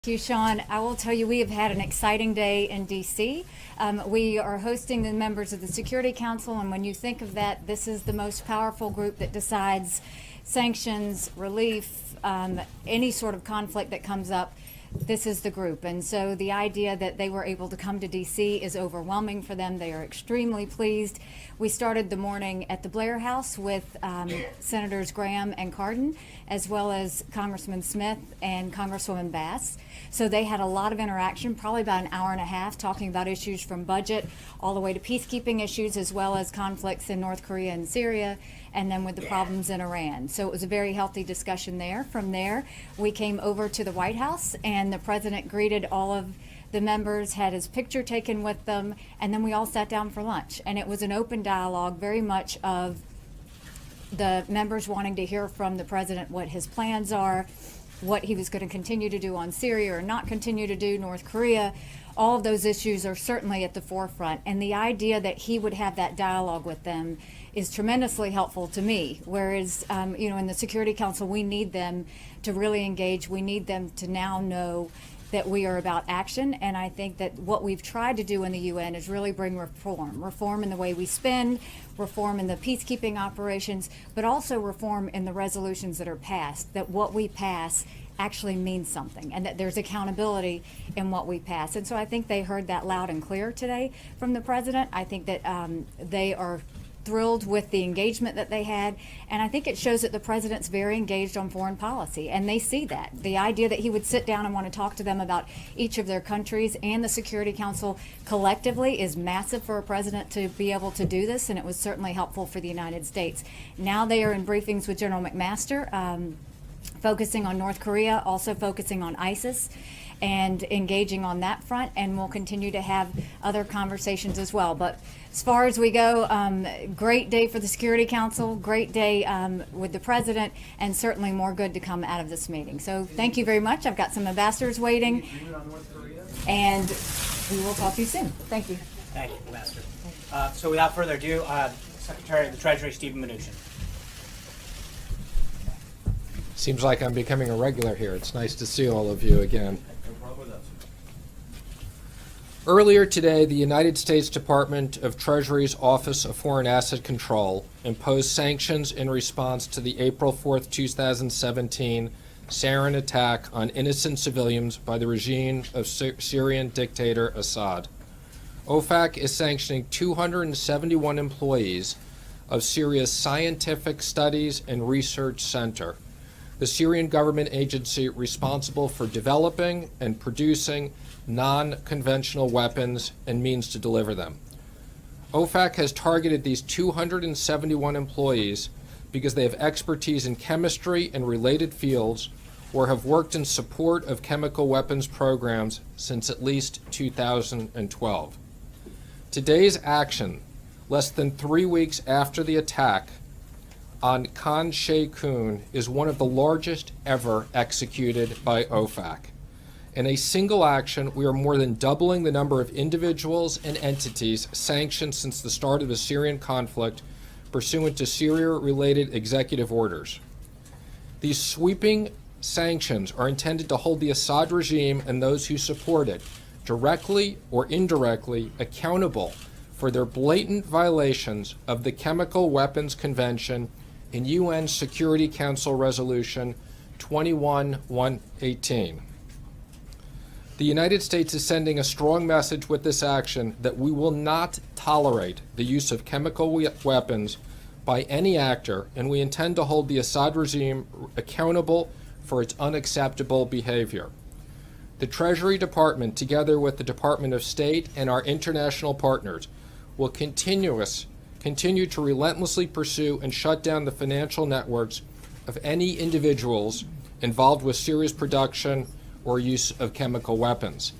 Thank you, Sean. I will tell you, we have had an exciting day in D.C. We are hosting the members of the Security Council, and when you think of that, this is the most powerful group that decides sanctions, relief, any sort of conflict that comes up. This is the group. And so the idea that they were able to come to D.C. is overwhelming for them. They are extremely pleased. We started the morning at the Blair House with Senators Graham and Cardin, as well as Congressman Smith and Congresswoman Bass. So they had a lot of interaction, probably about an hour and a half, talking about issues from budget all the way to peacekeeping issues, as well as conflicts in North Korea and Syria, and then with the problems in Iran. So it was a very healthy discussion there. From there, we came over to the White House, and the president greeted all of the members, had his picture taken with them, and then we all sat down for lunch. And it was an open dialogue, very much of the members wanting to hear from the president what his plans are, what he was going to continue to do on Syria or not continue to do, North Korea. All of those issues are certainly at the forefront. And the idea that he would have that dialogue with them is tremendously helpful to me. Whereas, in the Security Council, we need them to really engage. We need them to now know that we are about action. And I think that what we've tried to do in the UN is really bring reform in the way we spend, reform in the peacekeeping operations, but also reform in the resolutions that are passed, that what we pass actually means something, and that there's accountability in what we pass. And so I think they heard that loud and clear today from the president. I think that they are thrilled with the engagement that they had, and I think it shows that the president's very engaged on foreign policy, and they see that. The idea that he would sit down and want to talk to them about each of their countries and the Security Council collectively is massive for a president to be able to do this, and it was certainly helpful for the United States. Now they are in briefings with General McMaster, focusing on North Korea, also focusing on ISIS, and engaging on that front, and we'll continue to have other conversations as well. But as far as we go, great day for the Security Council, great day with the president, and certainly more good to come out of this meeting. So thank you very much. I've got some ambassadors waiting, and we will talk to you soon. Thank you. Thank you, Ambassador. So without further ado, Secretary of the Treasury, Steven Mnuchin. Seems like I'm becoming a regular here. It's nice to see all of you again. Earlier today, the United States Department of Treasury's Office of Foreign Asset Control imposed sanctions in response to the April 4th, 2017 sarin attack on innocent civilians by the regime of Syrian dictator Assad. OFAC is sanctioning 271 employees of Syria's Scientific Studies and Research Center, the Syrian government agency responsible for developing and producing non-conventional weapons and means to deliver them. OFAC has targeted these 271 employees because they have expertise in chemistry and related fields or have worked in support of chemical weapons programs since at least 2012. Today's action, less than 3 weeks after the attack on Khan Sheikhoun, is one of the largest ever executed by OFAC. In a single action, we are more than doubling the number of individuals and entities sanctioned since the start of the Syrian conflict pursuant to Syria-related executive orders. These sweeping sanctions are intended to hold the Assad regime and those who support it, directly or indirectly, accountable for their blatant violations of the Chemical Weapons Convention in UN Security Council Resolution 21-118. The United States is sending a strong message with this action that we will not tolerate the use of chemical weapons by any actor, and we intend to hold the Assad regime accountable for its unacceptable behavior. The Treasury Department, together with the Department of State and our international partners, will continue to relentlessly pursue and shut down the financial networks of any individuals involved with Syria's production or use of chemical weapons.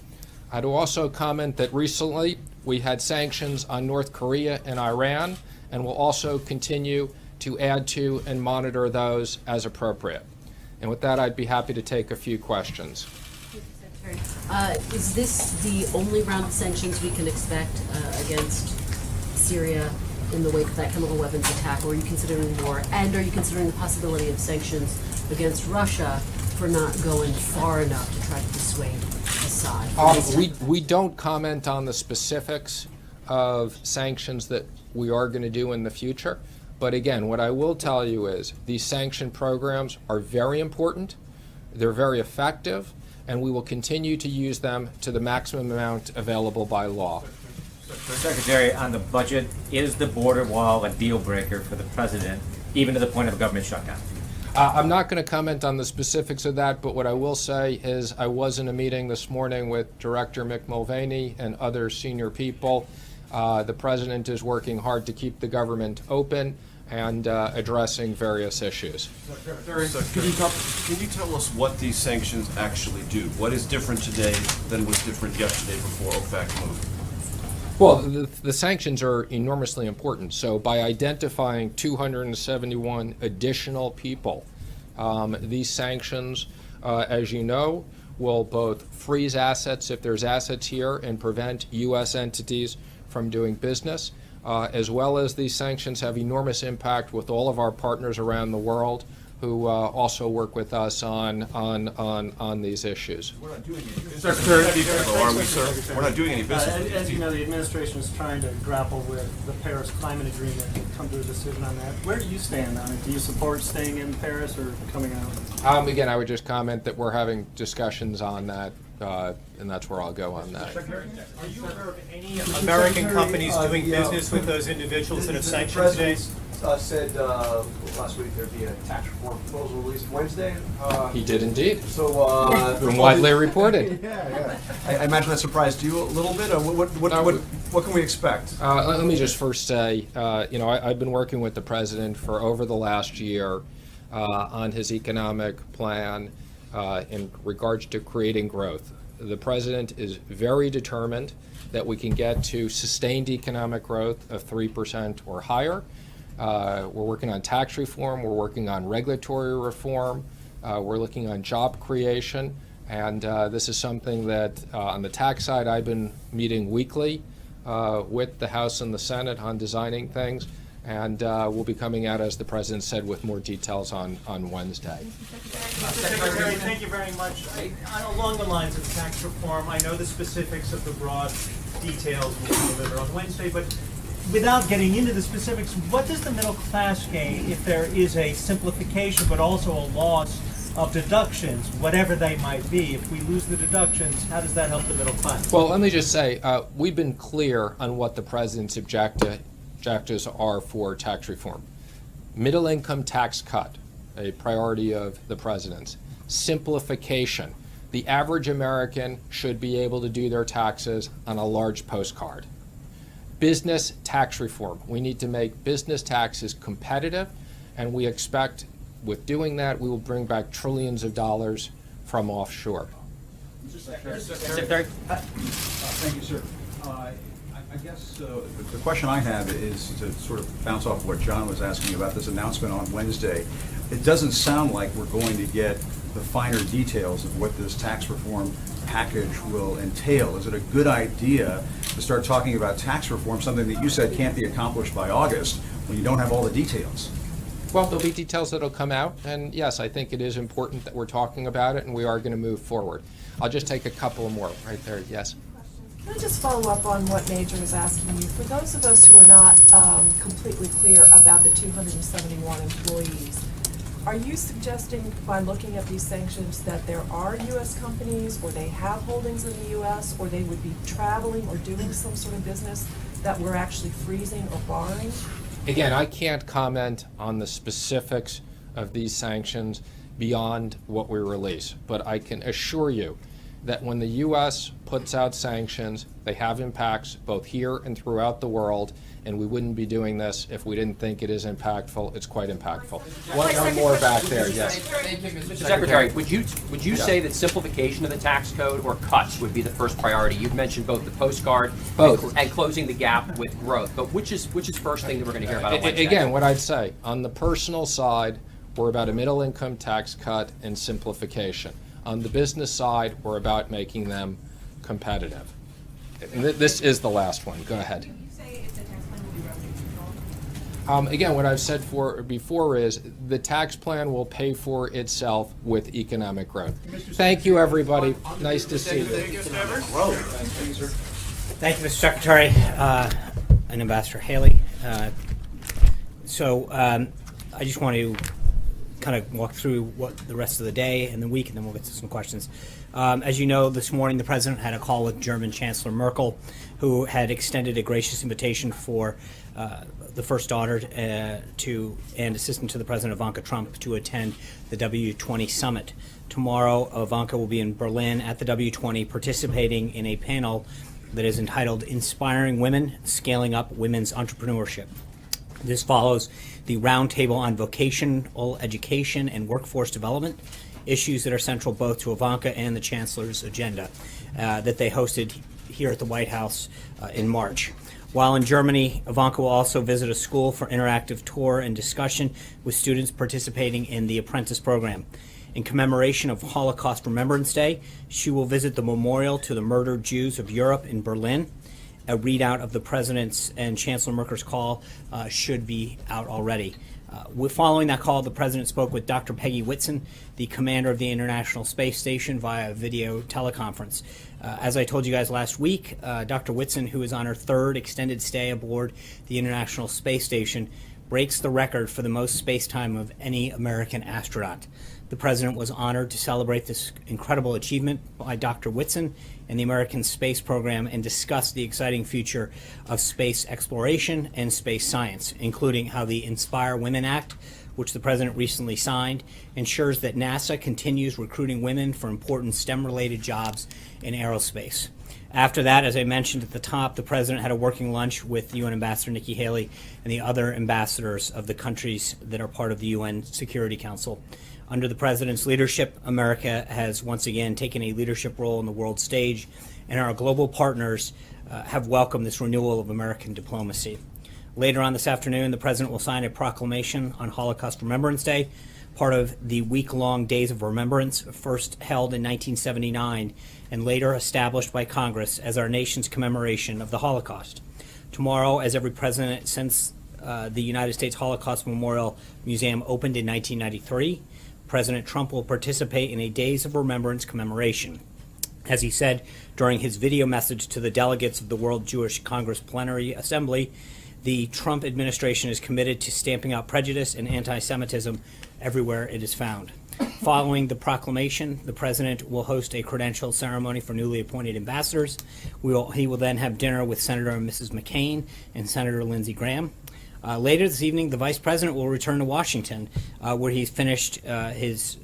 I'd also comment that recently we had sanctions on North Korea and Iran, and will also continue to add to and monitor those as appropriate. And with that, I'd be happy to take a few questions. Is this the only round of sanctions we can expect against Syria in the wake of that chemical weapons attack, or are you considering more? And are you considering the possibility of sanctions against Russia for not going far enough to try to dissuade Assad? We don't comment on the specifics of sanctions that we are going to do in the future. But again, what I will tell you is these sanction programs are very important, they're very effective, and we will continue to use them to the maximum amount available by law. Secretary, on the budget, is the border wall a deal breaker for the president, even to the point of a government shutdown? I'm not going to comment on the specifics of that, but what I will say is I was in a meeting this morning with Director Mick Mulvaney and other senior people. The president is working hard to keep the government open and addressing various issues. Secretary, can you tell us what these sanctions actually do? What is different today than was different yesterday before OFAC moved? Well, the sanctions are enormously important. So by identifying 271 additional people, these sanctions, as you know, will both freeze assets if there's assets here and prevent U.S. entities from doing business, as well as these sanctions have enormous impact with all of our partners around the world who also work with us on these issues. We're not doing any business. Secretary, are we, sir? We're not doing any business. As you know, the administration is trying to grapple with the Paris Climate Agreement and come to a decision on that. Where do you stand on it? Do you support staying in Paris or coming out? Again, I would just comment that we're having discussions on that, and that's where I'll go on that. Secretary, are you aware of any American companies doing business with those individuals that have sanctioned today? Said last week there'd be a tax reform proposal released Wednesday. He did indeed. So, From widely reported. yeah. I imagine that surprised you a little bit. What can we expect? Let me just first say, I've been working with the president for over the last year on his economic plan in regards to creating growth. The president is very determined that we can get to sustained economic growth of 3% or higher. We're working on tax reform, we're working on regulatory reform, we're looking on job creation, and this is something that on the tax side I've been meeting weekly with the House and the Senate on designing things, and we'll be coming out, as the President said, with more details on Wednesday. Secretary, thank you very much. Along the lines of tax reform, I know the specifics of the broad details will be delivered on Wednesday, but without getting into the specifics, what does the middle class gain if there is a simplification but also a loss of deductions, whatever they might be? If we lose the deductions, how does that help the middle class? Well, let me just say, we've been clear on what the President's objectives are for tax reform. Middle income tax cut, a priority of the President's. Simplification. The average American should be able to do their taxes on a large postcard. Business tax reform. We need to make business taxes competitive, and we expect with doing that we will bring back trillions of dollars from offshore. Secretary? Thank you, sir. I guess the question I have is to sort of bounce off what John was asking about this announcement on Wednesday. It doesn't sound like we're going to get the finer details of what this tax reform package will entail. Is it a good idea to start talking about tax reform, something that you said can't be accomplished by August, when you don't have all the details? Well, there'll be details that'll come out, and yes, I think it is important that we're talking about it, and we are going to move forward. I'll just take a couple more right there. Yes. Can I just follow up on what Major was asking you? For those of us who are not completely clear about the 271 employees, are you suggesting by looking at these sanctions that there are U.S. companies, or they have holdings in the U.S., or they would be traveling or doing some sort of business that we're actually freezing or barring? Again, I can't comment on the specifics of these sanctions beyond what we release, but I can assure you that when the U.S. puts out sanctions, they have impacts both here and throughout the world, and we wouldn't be doing this if we didn't think it is impactful. It's quite impactful. One more back there, yes. Mr. Secretary, would you say that simplification of the tax code or cuts would be the first priority? You've mentioned both the postcard and closing the gap with growth, but which is first thing that we're going to hear about on Wednesday? Again, what I'd say, on the personal side, we're about a middle income tax cut and simplification. On the business side, we're about making them competitive. And this is the last one. Go ahead. Can you say if the tax plan will be revenue Again, what I've said before is the tax plan will pay for itself with economic growth. Thank you, everybody. Nice to see you. Thank you, Mr. Secretary and Ambassador Haley. I just want to kind of walk through what the rest of the day and the week, and then we'll get to some questions. As you know, this morning the President had a call with German Chancellor Merkel, who had extended a gracious invitation for the first daughter and assistant to the President, Ivanka Trump, to attend the W20 summit. Tomorrow, Ivanka will be in Berlin at the W20 participating in a panel that is entitled Inspiring Women, Scaling Up Women's Entrepreneurship. This follows the roundtable on vocational education and workforce development, issues that are central both to Ivanka and the Chancellor's agenda that they hosted here at the White House in March. While in Germany, Ivanka will also visit a school for interactive tour and discussion with students participating in the Apprentice program. In commemoration of Holocaust Remembrance Day, she will visit the memorial to the murdered Jews of Europe in Berlin. A readout of the President's and Chancellor Merkel's call should be out already. Following that call, the President spoke with Dr. Peggy Whitson, the commander of the International Space Station, via video teleconference. As I told you guys last week, Dr. Whitson, who is on her third extended stay aboard the International Space Station, breaks the record for the most space time of any American astronaut. The President was honored to celebrate this incredible achievement by Dr. Whitson and the American space program and discuss the exciting future of space exploration and space science, including how the Inspire Women Act, which the President recently signed, ensures that NASA continues recruiting women for important STEM-related jobs in aerospace. After that, as I mentioned at the top, the President had a working lunch with UN Ambassador Nikki Haley and the other ambassadors of the countries that are part of the UN Security Council. Under the President's leadership, America has once again taken a leadership role on the world stage, and our global partners have welcomed this renewal of American diplomacy. Later on this afternoon, the President will sign a proclamation on Holocaust Remembrance Day, part of the week-long Days of Remembrance, first held in 1979 and later established by Congress as our nation's commemoration of the Holocaust. Tomorrow, as every president since the United States Holocaust Memorial Museum opened in 1993, President Trump will participate in a Days of Remembrance commemoration. As he said during his video message to the delegates of the World Jewish Congress Plenary Assembly, the Trump administration is committed to stamping out prejudice and anti-Semitism everywhere it is found. Following the proclamation, the President will host a credential ceremony for newly appointed ambassadors. He will then have dinner with Senator and Mrs. McCain and Senator Lindsey Graham. Later this evening, the Vice President will return to Washington, where he's finished his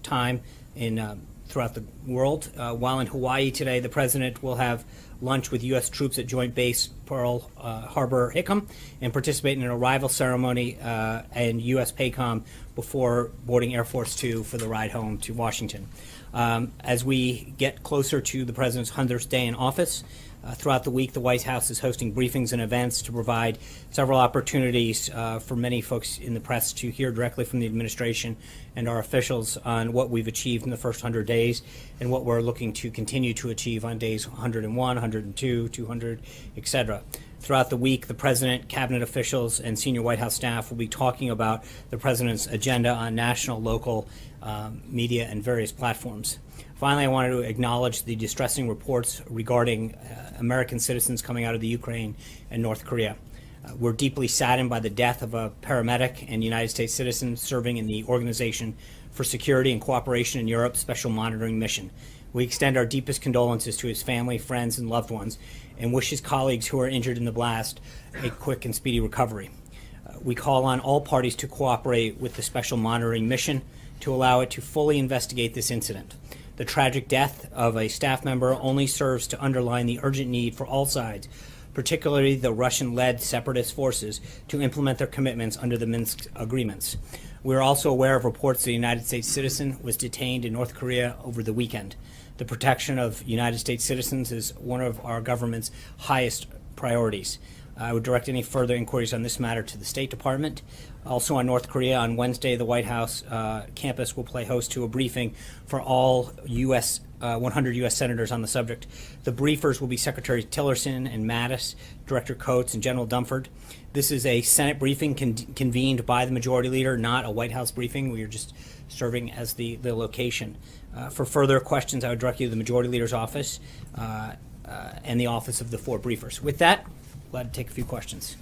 time throughout the world. While in Hawaii today, the President will have lunch with U.S. troops at Joint Base Pearl Harbor Hickam and participate in an arrival ceremony and U.S. PACOM before boarding Air Force Two for the ride home to Washington. As we get closer to the President's 100th day in office, throughout the week, the White House is hosting briefings and events to provide several opportunities for many folks in the press to hear directly from the administration and our officials on what we've achieved in the first 100 days and what we're looking to continue to achieve on days 101, 102, 200, etc. Throughout the week, the President, cabinet officials, and senior White House staff will be talking about the President's agenda on national, local media, and various platforms. Finally, I wanted to acknowledge the distressing reports regarding American citizens coming out of the Ukraine and North Korea. We're deeply saddened by the death of a paramedic and United States citizen serving in the Organization for Security and Cooperation in Europe Special Monitoring Mission. We extend our deepest condolences to his family, friends, and loved ones, and wish his colleagues who are injured in the blast a quick and speedy recovery. We call on all parties to cooperate with the Special Monitoring Mission to allow it to fully investigate this incident. The tragic death of a staff member only serves to underline the urgent need for all sides, particularly the Russian-led separatist forces, to implement their commitments under the Minsk agreements. We are also aware of reports that a United States citizen was detained in North Korea over the weekend. The protection of United States citizens is one of our government's highest priorities. I would direct any further inquiries on this matter to the State Department. Also on North Korea, on Wednesday, the White House campus will play host to a briefing for all 100 U.S. senators on the subject. The briefers will be Secretary Tillerson and Mattis, Director Coates, and General Dunford. This is a Senate briefing convened by the Majority Leader, not a White House briefing. We are just serving as the location. For further questions, I would direct you to the Majority Leader's office and the office of the 4 briefers. With that, glad to take a few questions.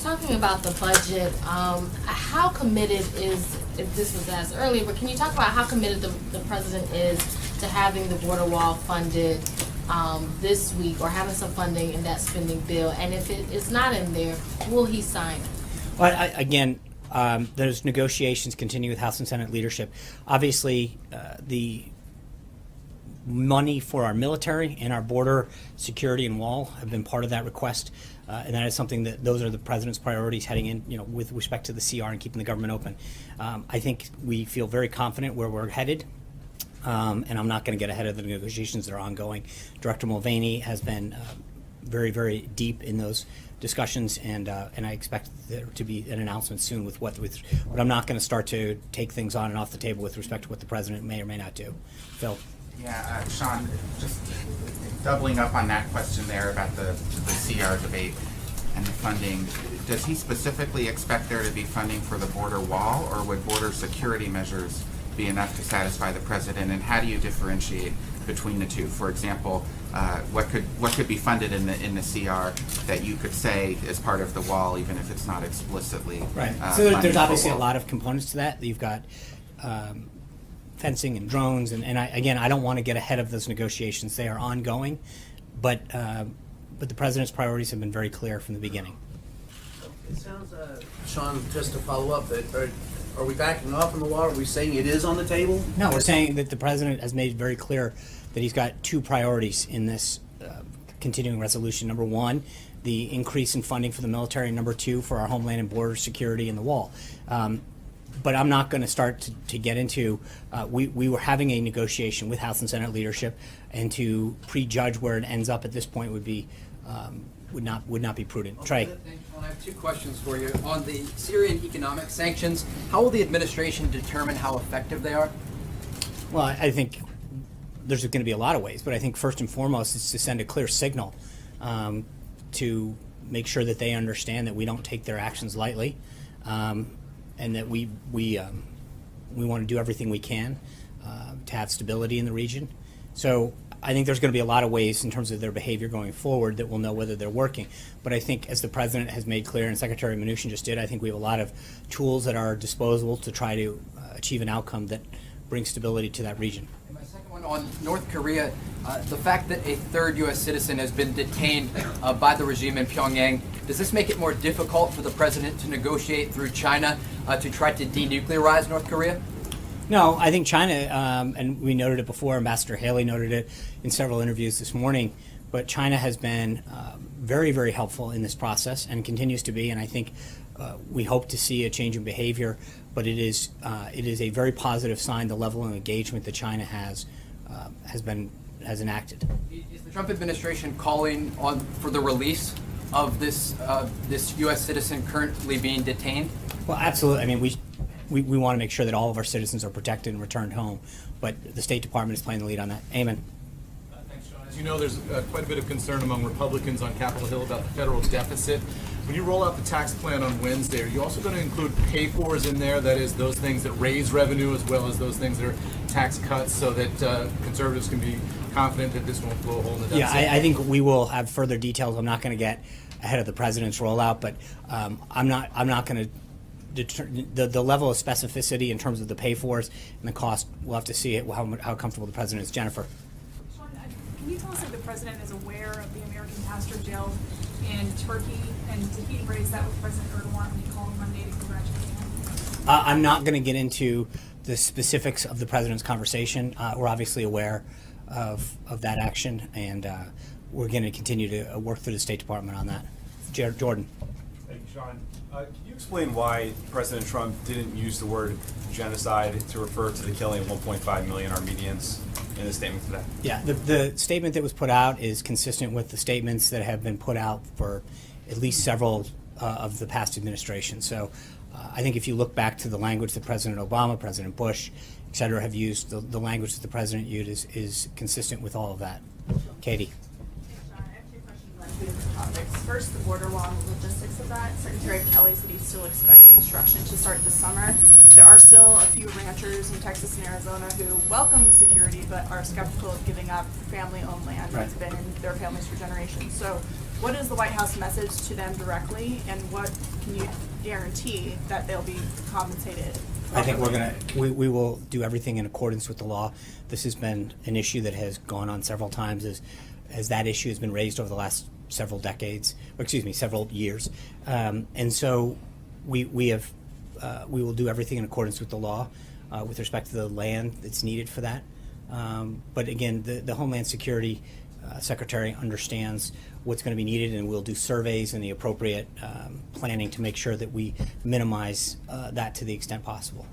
Talking about the budget, how committed is, if this was asked earlier, but can you talk about how committed the president is to having the border wall funded this week, or having some funding in that spending bill? And if it is not in there, will he sign it? Well, again, those negotiations continue with House and Senate leadership. Obviously, the money for our military and our border security and wall have been part of that request. And that is something that those are the president's priorities heading in, with respect to the CR and keeping the government open. I think we feel very confident where we're headed. And I'm not going to get ahead of the negotiations that are ongoing. Director Mulvaney has been very, very deep in those discussions, and I expect there to be an announcement soon but I'm not going to start to take things on and off the table with respect to what the president may or may not do. Phil. Yeah, Sean, just doubling up on that question there about the CR debate and the funding. Does he specifically expect there to be funding for the border wall, or would border security measures be enough to satisfy the president? And how do you differentiate between the two? For example, what could be funded in the CR that you could say is part of the wall, even if it's not explicitly right? So there's obviously a a lot of components to that. You've got fencing and drones, and I don't want to get ahead of those negotiations. They are ongoing, but the president's priorities have been very clear from the beginning. It sounds, Sean, just to follow up, are we backing off on the wall? Are we saying it is on the table? No, we're saying that the president has made very clear that he's got 2 priorities in this continuing resolution. Number 1, the increase in funding for the military, and number 2, for our homeland and border security and the wall. But I'm not going to start to get into, we were having a negotiation with House and Senate leadership, and to prejudge where it ends up at this point would be, would not be prudent. Trey. I have 2 questions for you. On the Syrian economic sanctions, how will the administration determine how effective they are? Well, I think there's going to be a lot of ways, but I think first and foremost is to send a clear signal to make sure that they understand that we don't take their actions lightly. And that we want to do everything we can to have stability in the region. So I think there's going to be a lot of ways in terms of their behavior going forward that we'll know whether they're working. But I think, as the president has made clear, and Secretary Mnuchin just did, I think we have a lot of tools at our disposal to try to achieve an outcome that brings stability to that region. And my second one on North Korea, the fact that a 3rd U.S. citizen has been detained by the regime in Pyongyang, does this make it more difficult for the president to negotiate through China to try to denuclearize North Korea? No, I think China, and we noted it before, Ambassador Haley noted it in several interviews this morning, but China has been very, very helpful in this process and continues to be, and I think we hope to see a change in behavior, but it is a very positive sign, the level of engagement that China has enacted. Is the Trump administration calling for the release of this U.S. citizen currently being detained? Well, absolutely. I mean, we want to make sure that all of our citizens are protected and returned home, but the State Department is playing the lead on that. Eamon. Thanks, Sean. As you know, there's quite a bit of concern among Republicans on Capitol Hill about the federal deficit. When you roll out the tax plan on Wednesday, are you also going to include pay-fors in there? That is, those things that raise revenue as well as those things that are tax cuts, so that conservatives can be confident that this won't blow a hole in the deficit? Yeah, I think we will have further details. I'm not going to get ahead of the president's rollout, but I'm not going to the level of specificity in terms of the pay-fors and the cost. We'll have to see it, how comfortable the president is. Jennifer. Sean, can you tell us if the president is aware of the American pastor jailed in Turkey, and did he raise that with President Erdogan when he called Monday to congratulate him? I'm not going to get into the specifics of the president's conversation. We're obviously aware of that action, and we're going to continue to work through the State Department on that. Jordan. Thank you, Sean. Can you explain why President Trump didn't use the word genocide to refer to the killing of 1.5 million Armenians in the statement today? Yeah, the statement that was put out is consistent with the statements that have been put out for at least several of the past administrations. So I think if you look back to the language that President Obama, President Bush, et cetera, have used, the language that the president used is consistent with all of that. Katie. Topics. First, the border wall and the logistics of that. Secretary Kelly said he still expects construction to start this summer. There are still a few ranchers in Texas and Arizona who welcome the security but are skeptical of giving up family-owned land that's been in their families for generations. So what is the White House message to them directly, and what can you guarantee that they'll be compensated? I think we will do everything in accordance with the law. This has been an issue that has gone on several times as that issue has been raised over the last several years. And so we will do everything in accordance with the law with respect to the land that's needed for that. But again, the Homeland Security Secretary understands what's going to be needed, and we'll do surveys and the appropriate planning to make sure that we minimize that to the extent possible.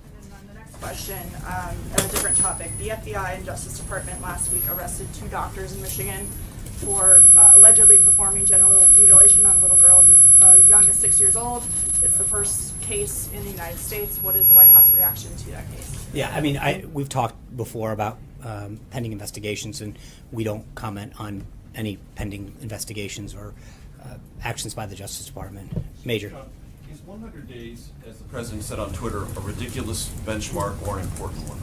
Question, on a different topic. The FBI and Justice Department last week arrested 2 doctors in Michigan for allegedly performing genital mutilation on little girls as young as 6 years old. It's the first case in the United States. What is the White House reaction to that case? Yeah, I mean, we've talked before about pending investigations, and we don't comment on any pending investigations or actions by the Justice Department. Major. Is 100 days, as the president said on Twitter, a ridiculous benchmark or an important one?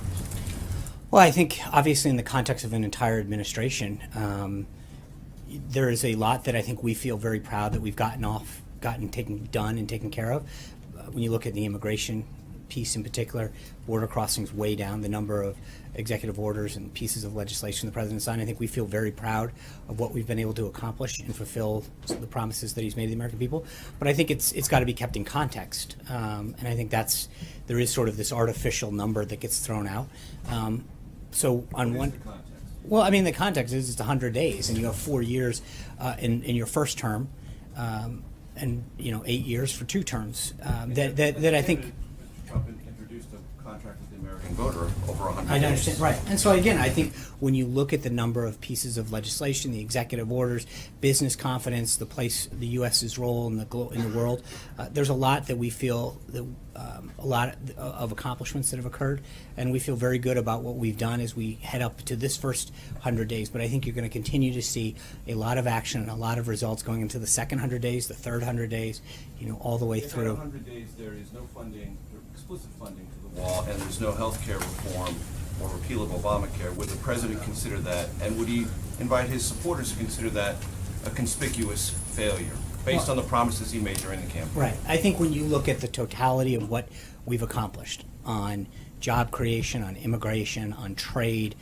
Well, I think obviously in the context of an entire administration, there is a lot that I think we feel very proud that we've done and taken care of. When you look at the immigration piece in particular, border crossings way down, the number of executive orders and pieces of legislation the president signed, I think we feel very proud of what we've been able to accomplish and fulfill the promises that he's made to the American people. But I think it's got to be kept in context, and I think there is sort of this artificial number that gets thrown out. So on one. Well, I mean, the context is it's 100 days, and you have 4 years in your first term, and 8 years for 2 terms. That I think. Trump introduced a contract with the American voter over 100 I days. understand, right. And so again, I think when you look at the number of pieces of legislation, the executive orders, business confidence, the place, the U.S.'s role in the world, there's a lot that we feel that a lot of accomplishments that have occurred, and we feel very good about what we've done as we head up to this first 100 days. But I think you're going to continue to see a lot of action and a lot of results going into the second 100 days, the third 100 days, all the way through. In 100 days, there is no funding, explicit funding to the wall, and there's no health care reform or repeal of Obamacare. Would the president consider that, and would he invite his supporters to consider that a conspicuous failure, based on the promises he made during the campaign? Right. I think when you look at the totality of what we've accomplished on job creation, on immigration, on trade,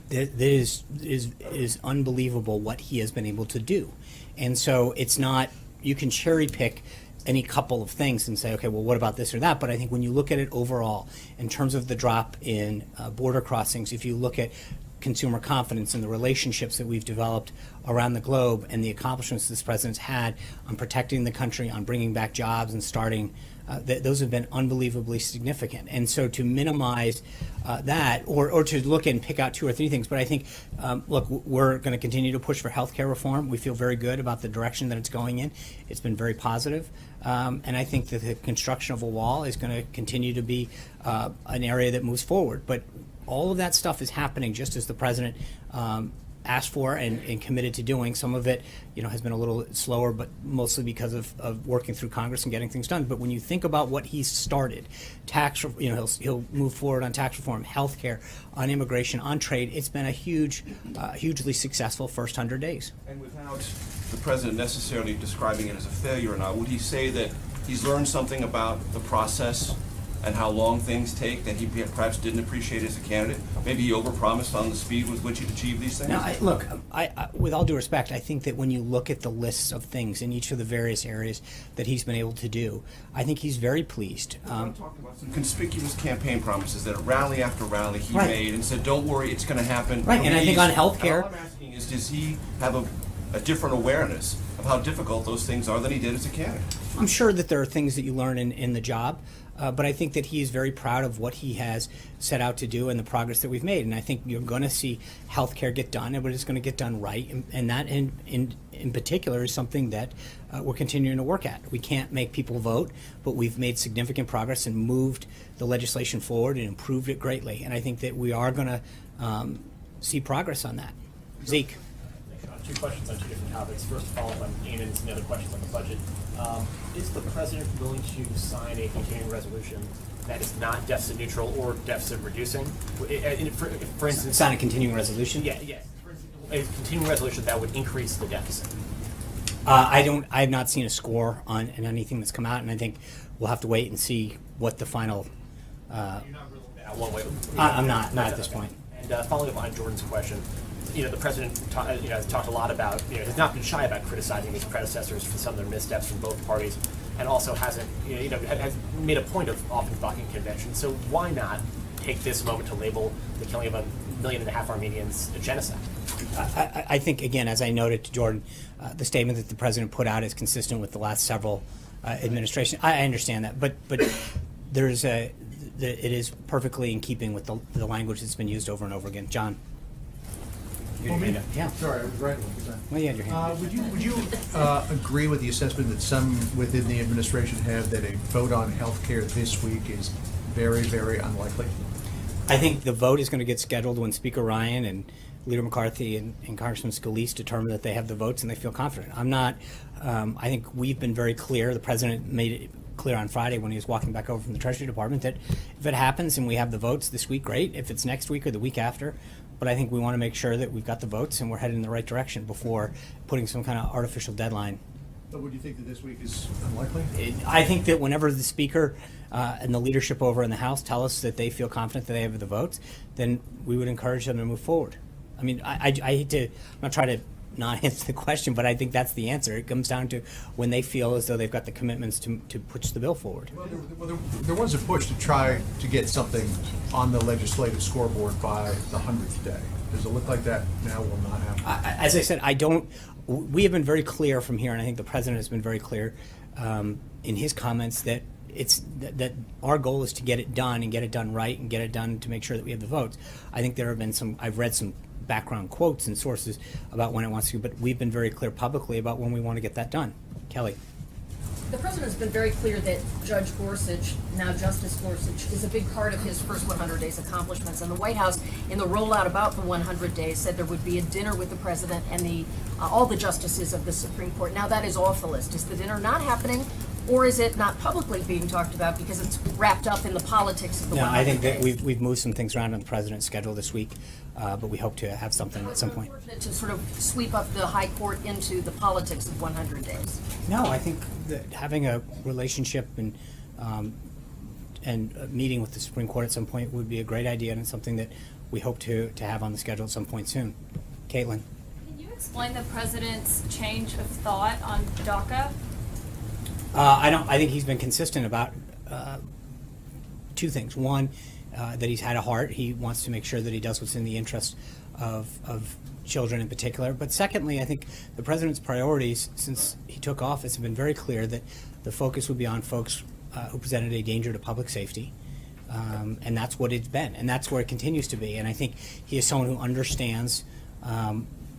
that is unbelievable what he has been able to do. And so it's not, you can cherry pick any couple of things and say, okay, well, what about this or that? But I think when you look at it overall, in terms of the drop in border crossings, if you look at consumer confidence and the relationships that we've developed around the globe and the accomplishments this president's had on protecting the country, on bringing back jobs and starting, those have been unbelievably significant. And so to minimize that, or to look and pick out 2 or 3 things, but I think, look, we're going to continue to push for health care reform. We feel very good about the direction that it's going in. It's been very positive. And I think that the construction of a wall is going to continue to be an area that moves forward. But all of that stuff is happening just as the president asked for and committed to doing. Some of it, has been a little slower, but mostly because of working through Congress and getting things done. But when you think about what he's started, he'll move forward on tax reform, health care, on immigration, on trade. It's been a hugely successful first 100 days. And without the president necessarily describing it as a failure or not, would he say that he's learned something about the process and how long things take that he perhaps didn't appreciate as a candidate? Maybe he overpromised on the speed with which he'd achieve these things? Now, look, with all due respect, I think that when you look at the lists of things in each of the various areas that he's been able to do, I think he's very pleased. I'm talking about some conspicuous campaign promises that rally after rally he Right. made and said, don't worry, it's going to happen. Right, and I think on health care. All I'm asking is, does he have a different awareness of how difficult those things are than he did as a candidate? I'm sure that there are things that you learn in the job, but I think that he is very proud of what he has set out to do and the progress that we've made. And I think you're going to see healthcare get done, but it's going to get done right. And that, in particular, is something that we're continuing to work at. We can't make people vote, but we've made significant progress and moved the legislation forward and improved it greatly. And I think that we are going to see progress on that. Zeke. Two questions on two different topics. First, follow up on Eamon's and the other questions on the budget. Is the president willing to sign a continuing resolution that is not deficit neutral or deficit reducing? For instance, Sign a continuing resolution? Yeah, yes. A continuing resolution that would increase the deficit. I have not seen a score on anything that's come out, and I think we'll have to wait and see what the final. You're not ruling that one way. I'm not at this point. And following up on Jordan's question, the president has talked a lot about, has not been shy about criticizing his predecessors for some of their missteps from both parties, and also hasn't, has made a point of often blocking convention. So why not take this moment to label the killing of 1.5 million Armenians a genocide? I think, again, as I noted to Jordan, the statement that the president put out is consistent with the last several administrations. I understand that, but there is it is perfectly in keeping with the language that's been used over and over again. John. Yeah. Sorry, I was right. Well, you had your hand. Would you agree with the assessment that some within the administration have that a vote on health care this week is very, very unlikely? I think the vote is going to get scheduled when Speaker Ryan and Leader McCarthy and Congressman Scalise determine that they have the votes and they feel confident. I'm not. I think we've been very clear. The president made it clear on Friday when he was walking back over from the Treasury Department that if it happens and we have the votes this week, great. If it's next week or the week after, but I think we want to make sure that we've got the votes and we're headed in the right direction before putting some kind of artificial deadline. But would you think that this week is unlikely? I think that whenever the Speaker and the leadership over in the House tell us that they feel confident that they have the votes, then we would encourage them to move forward. I mean, I hate to, I'm not trying to not answer the question, but I think that's the answer. It comes down to when they feel as though they've got the commitments to push the bill forward. Well, there was a push to try to get something on the legislative scoreboard by the 100th day. Does it look like that now will not happen? As I said, we have been very clear from here, and I think the president has been very clear in his comments that that our goal is to get it done and get it done right and get it done to make sure that we have the votes. I think there have been I've read some background quotes and sources about when it wants to, but we've been very clear publicly about when we want to get that done. Kelly. The president's been very clear that Judge Gorsuch, now Justice Gorsuch, is a big part of his first 100 days accomplishments. And the White House, in the rollout about the 100 days, said there would be a dinner with the president and all the justices of the Supreme Court. Now that is off the list. Is the dinner not happening, or is it not publicly being talked about because it's wrapped up in the politics of the 100 I think that days? we've moved some things around on the president's schedule this week, but we hope to have something at some point. To sort of sweep up the high court into the politics of 100 days. No, I think that having a relationship and a meeting with the Supreme Court at some point would be a great idea, and it's something that we hope to have on the schedule at some point soon. Caitlin. Can you explain the president's change of thought on DACA? I think he's been consistent about two things. One, that he's had a heart. He wants to make sure that he does what's in the interest of children in particular. But secondly, I think the president's priorities since he took office have been very clear that the focus would be on folks who presented a danger to public safety. And that's what it's been. And that's where it continues to be. And I think he is someone who understands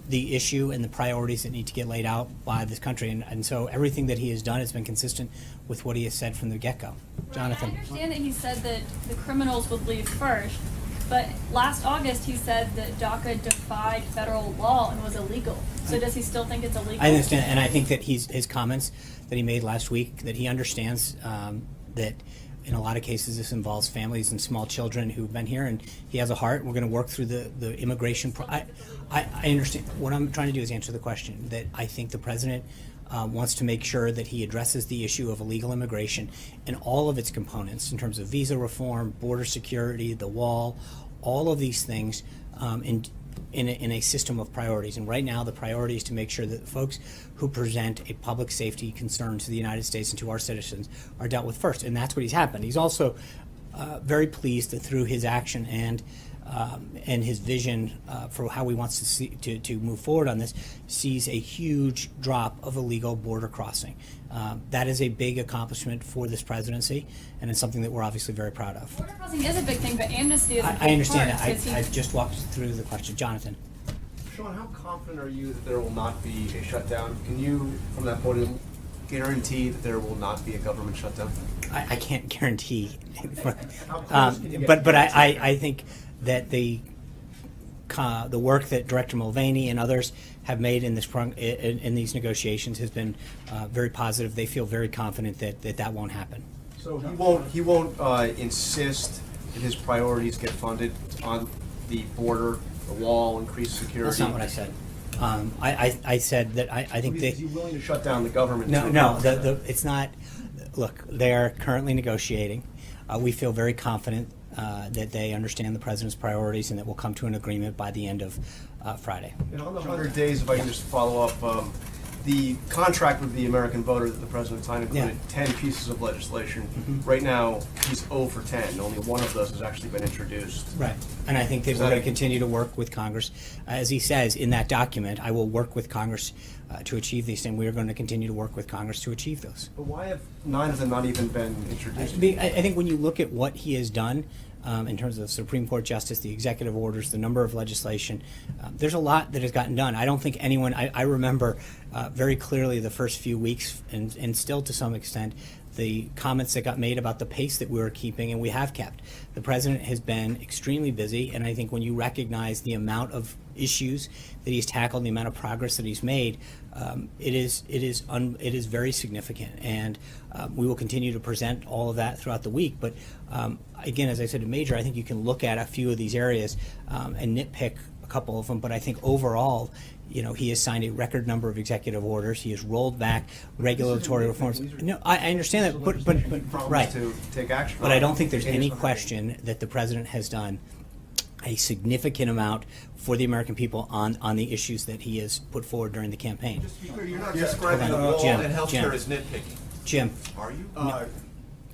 the issue and the priorities that need to get laid out by this country. And so everything that he has done has been consistent with what he has said from the get-go. Jonathan. I understand that he said that the criminals would leave first, but last August he said that DACA defied federal law and was illegal. So does he still think it's illegal? I understand, and I think that his comments that he made last week, that he understands that in a lot of cases this involves families and small children who've been here, and he has a heart. We're going to work through the immigration. I understand. What I'm trying to do is answer the question that I think the president wants to make sure that he addresses the issue of illegal immigration and all of its components in terms of visa reform, border security, the wall, all of these things in a system of priorities. And right now the priority is to make sure that folks who present a public safety concern to the United States and to our citizens are dealt with first. And that's what he's happened. He's also very pleased that through his action and and his vision for how he wants to see to move forward on this, sees a huge drop of illegal border crossing. That is a big accomplishment for this presidency, and it's something that we're obviously very proud of. Border crossing is a big thing, but amnesty is a big I understand part, that. 'cause he- I've just walked through the question. Jonathan. Sean, how confident are you that there will not be a shutdown? Can you, from that podium, guarantee that there will not be a government shutdown? I can't guarantee, How close can you get? but I think that the work that Director Mulvaney and others have made in these negotiations has been very positive. They feel very confident that won't happen. So he won't insist that his priorities get funded on the border, the wall, increased security? That's not what I said. I said that I think Is he willing to shut down the government? No, it's not. Look, they are currently negotiating. We feel very confident that they understand the president's priorities and that we'll come to an agreement by the end of Friday. And on the 100 days, if I can just follow up, the contract with the American voter that the president signed included 10 pieces of legislation. Right now, he's 0 for 10. Only one of those has actually been introduced. Right. And I think that we're going to continue to work with Congress. As he says in that document, I will work with Congress to achieve these, and we are going to continue to work with Congress to achieve those. But why have 9 of them not even been introduced? I think when you look at what he has done in terms of Supreme Court justice, the executive orders, the number of legislation, there's a lot that has gotten done. I don't think anyone, I remember very clearly the first few weeks, and still to some extent, the comments that got made about the pace that we were keeping, and we have kept. The president has been extremely busy, and I think when you recognize the amount of issues that he's tackled, the amount of progress that he's made, it is very significant, and we will continue to present all of that throughout the week. But again, as I said to Major, I think you can look at a few of these areas and nitpick a couple of them, but I think overall, he has signed a record number of executive orders. He has rolled back regulatory reforms. No, I understand that, but right. To take action. But I don't think there's any question that the president has done a significant amount for the American people on the issues that he has put forward during the campaign. You're not describing the wall and healthcare as nitpicking. Jim. Are you?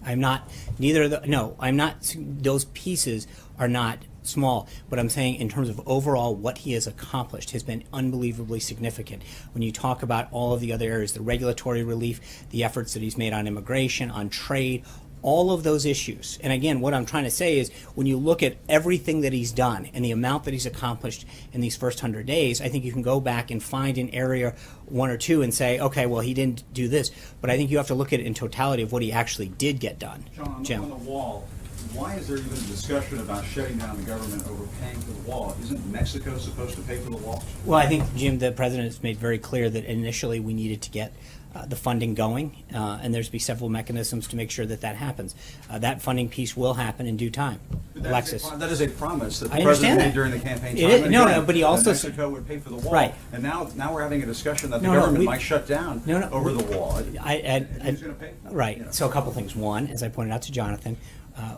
I'm not. Neither of the. No, I'm not. Those pieces are not small. But I'm saying in terms of overall what he has accomplished has been unbelievably significant. When you talk about all of the other areas, the regulatory relief, the efforts that he's made on immigration, on trade, all of those issues. And again, what I'm trying to say is when you look at everything that he's done and the amount that he's accomplished in these first 100 days, I think you can go back and find an area, one or two, and say, okay, well, he didn't do this. But I think you have to look at it in totality of what he actually did get done. John, Jim. on the wall, why is there even a discussion about shutting down the government over paying for the wall? Isn't Mexico supposed to pay for the wall? Well, I think, Jim, the president has made very clear that initially we needed to get the funding going, and there's be several mechanisms to make sure that happens. That funding piece will happen in due time. Alexis. That is a promise that I the understand president made that. during the campaign It time. is- and no, again, no, but he that also Mexico would pay for the wall. Right. And now we're having a discussion that the No, no, government we- might shut down over the wall. Who's going to pay? Right. So a couple things. One, as I pointed out to Jonathan,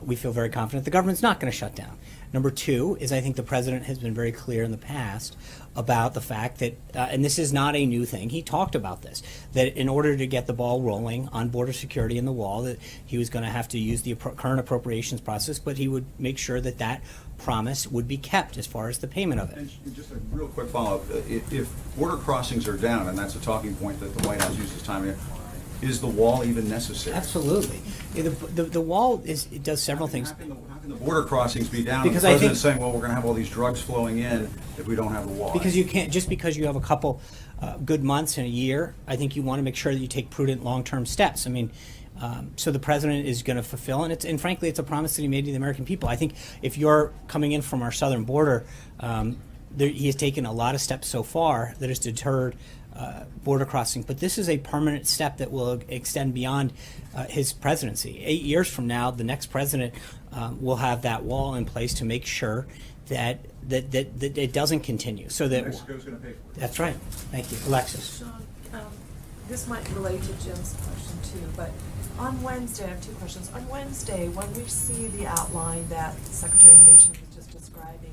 we feel very confident the government's not going to shut down. Number two is I think the president has been very clear in the past about the fact that, and this is not a new thing, he talked about this, that in order to get the ball rolling on border security and the wall, that he was going to have to use the current appropriations process, but he would make sure that that promise would be kept as far as the payment of it. And just a real quick follow-up. If border crossings are down, and that's a talking point that the White House uses time here, is the wall even necessary? Absolutely. The wall it does several things. How can the border crossings be down? Because the I think- president's saying, well, we're going to have all these drugs flowing in if we don't have the wall. Because you can't, just because you have a couple good months in a year, I think you want to make sure that you take prudent long-term steps. I mean, so the president is going to fulfill, and frankly, it's a promise that he made to the American people. I think if you're coming in from our southern border, he has taken a lot of steps so far that has deterred border crossing, but this is a permanent step that will extend beyond his presidency. 8 years from now, the next president will have that wall in place to make sure that it doesn't continue. So that Mexico's going to pay for it. That's right. Thank you, Alexis. Sean, this might relate to Jim's question too, but on Wednesday, I have two questions. On Wednesday, when we see the outline that Secretary Mnuchin was just describing,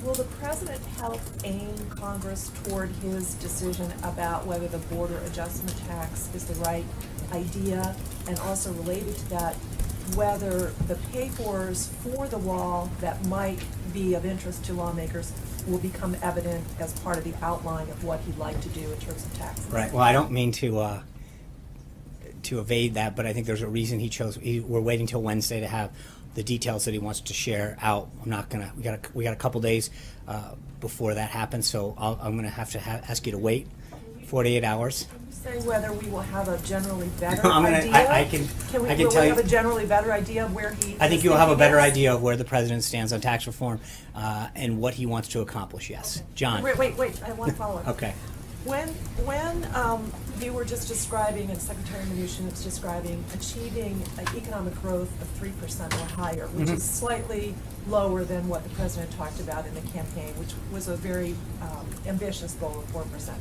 will the president help aim Congress toward his decision about whether the border adjustment tax is the right idea? And also related to that, whether the pay-fors for the wall that might be of interest to lawmakers will become evident as part of the outline of what he'd like to do in terms of taxes. Right. Well, I don't mean to evade that, but I think there's a reason he chose. We're waiting till Wednesday to have the details that he wants to share out. I'm not gonna. We got a couple days before that happens, so I'm gonna have to ask you to wait 48 hours. Say whether we will have a generally better I'm gonna- idea? I can Will tell we you- have a generally better idea of where he? I think is you'll have a thinking better is? idea of where the president stands on tax reform and what he wants to accomplish. Yes, John. Wait, I want to follow up. Okay. When you were just describing, and Secretary Mnuchin was describing, achieving an economic growth of 3% or higher, which Mhm. is slightly lower than what the president talked about in the campaign, which was a very ambitious goal of 4%.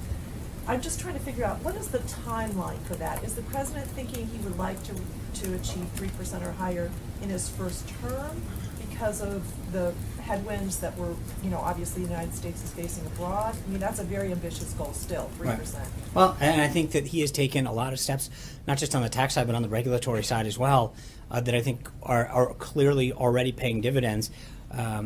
I'm just trying to figure out, what is the timeline for that? Is the president thinking he would like to achieve 3% or higher in his first term because of the headwinds that were, obviously the United States is facing abroad? I mean, that's a very ambitious goal still, 3%. Right. Well, and I think that he has taken a lot of steps, not just on the tax side, but on the regulatory side as well, that I think are clearly already paying dividends.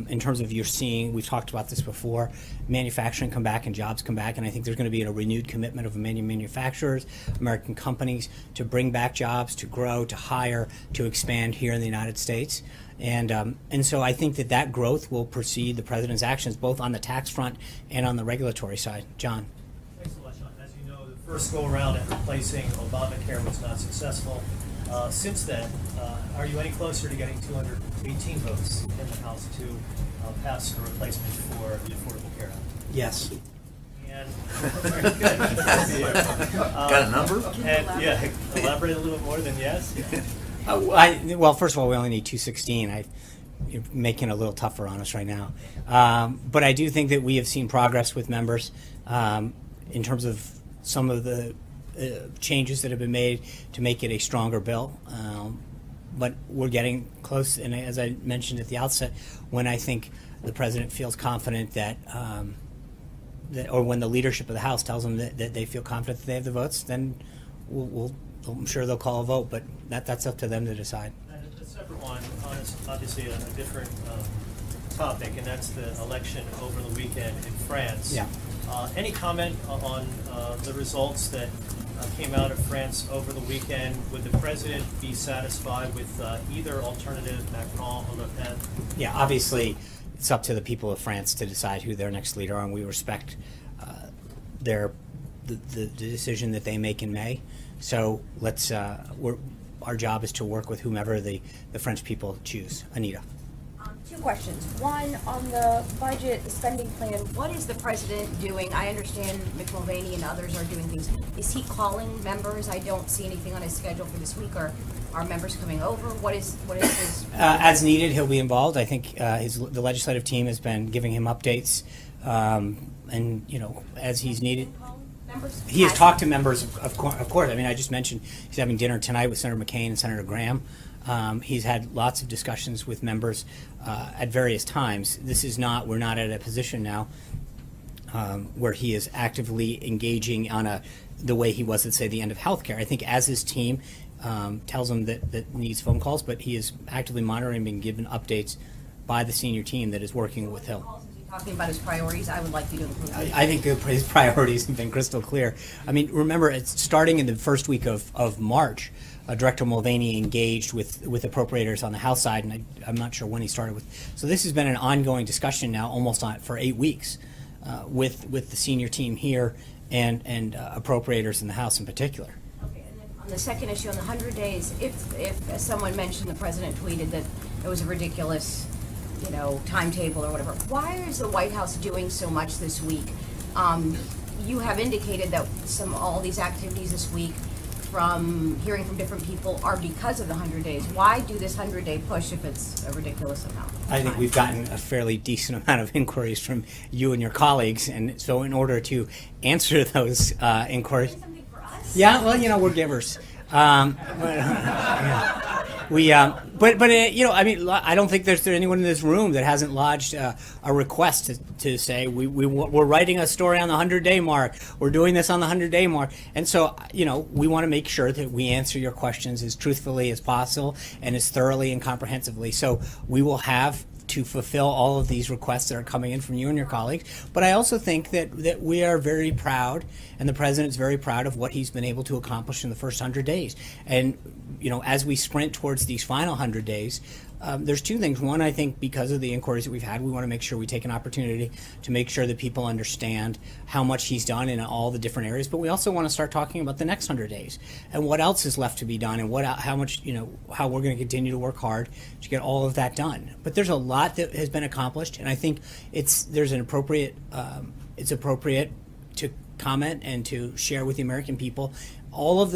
In terms of we've talked about this before, manufacturing come back and jobs come back, and I think there's going to be a renewed commitment of many manufacturers, American companies, to bring back jobs, to grow, to hire, to expand here in the United States. And so I think that growth will precede the president's actions, both on the tax front and on the regulatory side. John. Thanks a lot, Sean. As you know, the first go-around at replacing Obamacare was not successful. Since then, are you any closer to getting 218 votes in the House to pass a replacement for the Affordable Care Act? Yes. And very good. Got a number? And yeah, elaborate a little bit more than yes. Well, first of all, we only need 216. You're making it a little tougher on us right now. But I do think that we have seen progress with members in terms of some of the changes that have been made to make it a stronger bill. But we're getting close, and as I mentioned at the outset, when I think the president feels confident that or when the leadership of the House tells them that they feel confident that they have the votes, then I'm sure they'll call a vote, but that's up to them to decide. And a separate one, obviously a different topic, and that's the election over the weekend in France. Yeah. Any comment on the results that came out of France over the weekend? Would the president be satisfied with either alternative, Macron or Le Pen? Yeah, obviously, it's up to the people of France to decide who their next leader are, and we respect the decision that they make in May. So our job is to work with whomever the French people choose. Anita. Two questions. One, on the budget spending plan, what is the president doing? I understand Mick Mulvaney and others are doing things. Is he calling members? I don't see anything on his schedule for this week. Are members coming over? What is his? As needed, he'll be involved. I think the legislative team has been giving him updates, and as he's needed. He has talked to members, of course. I mean, I just mentioned he's having dinner tonight with Senator McCain and Senator Graham. He's had lots of discussions with members at various times. We're not at a position now where he is actively engaging on the way he was at, say, the end of healthcare. I think as his team tells him that needs phone calls, but he is actively monitoring and being given updates by the senior team that is working with him. Talking about his priorities, I would like you to include. I think his priorities have been crystal clear. I mean, remember, it's starting in the first week of March. Director Mulvaney engaged with appropriators on the House side, and I'm not sure when he started with. So this has been an ongoing discussion now, almost for 8 weeks, with the senior team here and appropriators in the House in particular. Okay, and then on the second issue, on the 100 days, if as someone mentioned, the president tweeted that it was a ridiculous, timetable or whatever. Why is the White House doing so much this week? You have indicated that all these activities this week, from hearing from different people, are because of the 100 days. Why do this 100-day push if it's a ridiculous amount? I think we've gotten a fairly decent amount of inquiries from you and your colleagues, and so in order to answer those inquiries, yeah, well, we're givers. I don't think there's anyone in this room that hasn't lodged a request to say we're writing a story on the 100-day mark. We're doing this on the 100-day mark, and so we want to make sure that we answer your questions as truthfully as possible and as thoroughly and comprehensively. So we will have to fulfill all of these requests that are coming in from you and your colleagues. But I also think that we are very proud, and the president's very proud of what he's been able to accomplish in the first 100 days. And, as we sprint towards these final 100 days, there's two things. One, I think because of the inquiries that we've had, we want to make sure we take an opportunity to make sure that people understand how much he's done in all the different areas. But we also want to start talking about the next 100 days and what else is left to be done and how much, how we're going to continue to work hard to get all of that done. But there's a lot that has been accomplished, and I think it's appropriate to comment and to share with the American people all of the